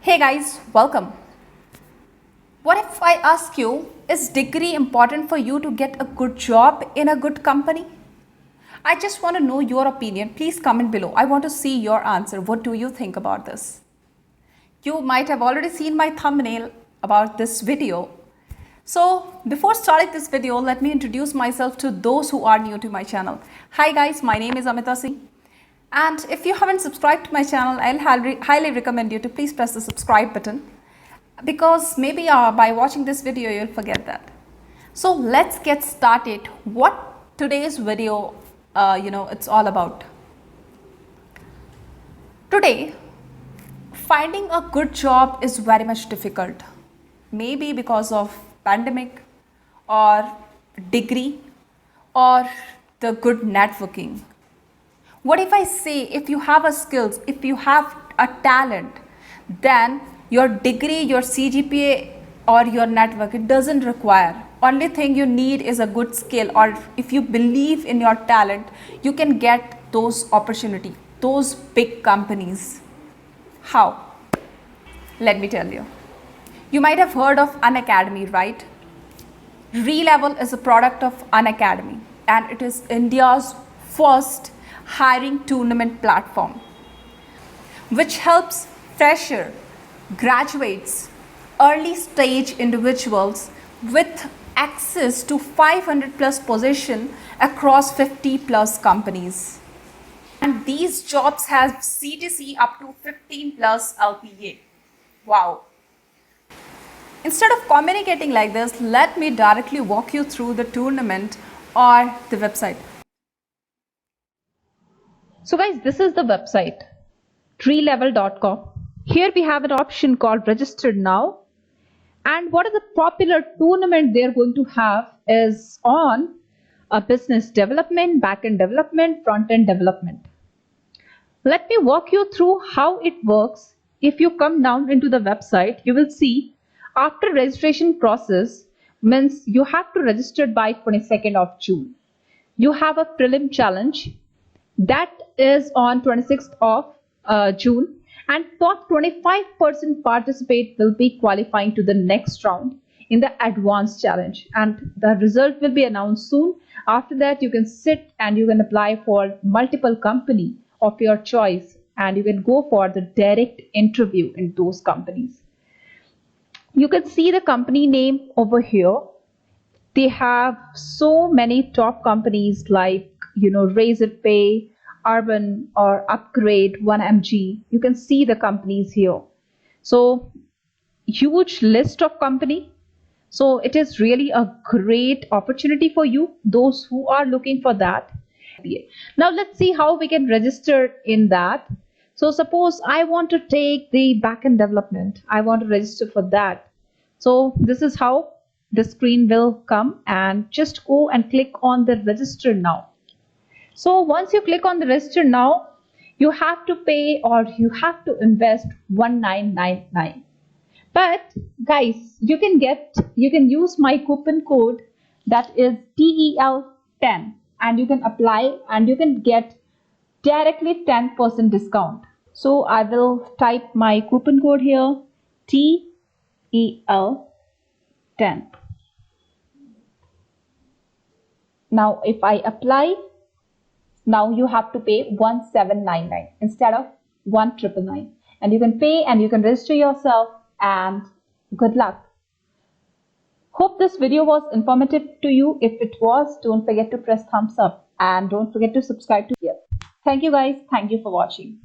Hey guys, welcome. What if I ask you, is degree important for you to get a good job in a good company? I just want to know your opinion. Please comment below. I want to see your answer. What do you think about this? You might have already seen my thumbnail about this video. So before starting this video, let me introduce myself to those who are new to my channel. Hi guys, my name is Amita Singh. And if you haven't subscribed to my channel, I'll highly recommend you to please press the subscribe button, because maybe by watching this video you'll forget that. So let's get started. What today's video it's all about. Today, finding a good job is very much difficult, maybe because of pandemic or degree or the good networking. What if I say, if you have a skills, if you have a talent, then your degree, your CGPA or your network, it doesn't require. Only thing you need is a good skill, or if you believe in your talent, you can get those opportunity, those big companies. How? Let me tell you. You might have heard of Unacademy, right? Relevel is a product of Unacademy, and it is India's first hiring tournament platform, which helps fresher, graduates, early stage individuals with access to 500 plus position across 50 plus companies. And these jobs have CTC up to 15 plus LPA. Wow. Instead of communicating like this, let me directly walk you through the tournament or the website. So guys, this is the website, relevel.com. Here we have an option called register now. And what is the popular tournament they're going to have is on business development, backend development, frontend development. Let me walk you through how it works. If you come down into the website, you will see after registration process means you have to register by 22nd of June. You have a prelim challenge that is on 26th of June, and top 25% participate will be qualifying to the next round in the advanced challenge, and the result will be announced soon. After that, you can sit and you can apply for multiple company of your choice, and you can go for the direct interview in those companies. You can see the company name over here. They have so many top companies like Raise It Pay, Urban or Upgrade, 1MG. You can see the companies here. So huge list of company. So it is really a great opportunity for you, those who are looking for that. Now let's see how we can register in that. So suppose I want to take the backend development. I want to register for that. So this is how the screen will come, and just go and click on the register now. So once you click on the register now, you have to pay or you have to invest 1999. But guys, you can use my coupon code, that is TEL10, and you can apply and you can get directly 10% discount. So I will type my coupon code here, TEL10. Now if I apply, now you have to pay 1799 instead of 1999, and you can pay and you can register yourself, and good luck. Hope this video was informative to you. If it was, don't forget to press thumbs up and don't forget to subscribe to here. Thank you guys. Thank you for watching.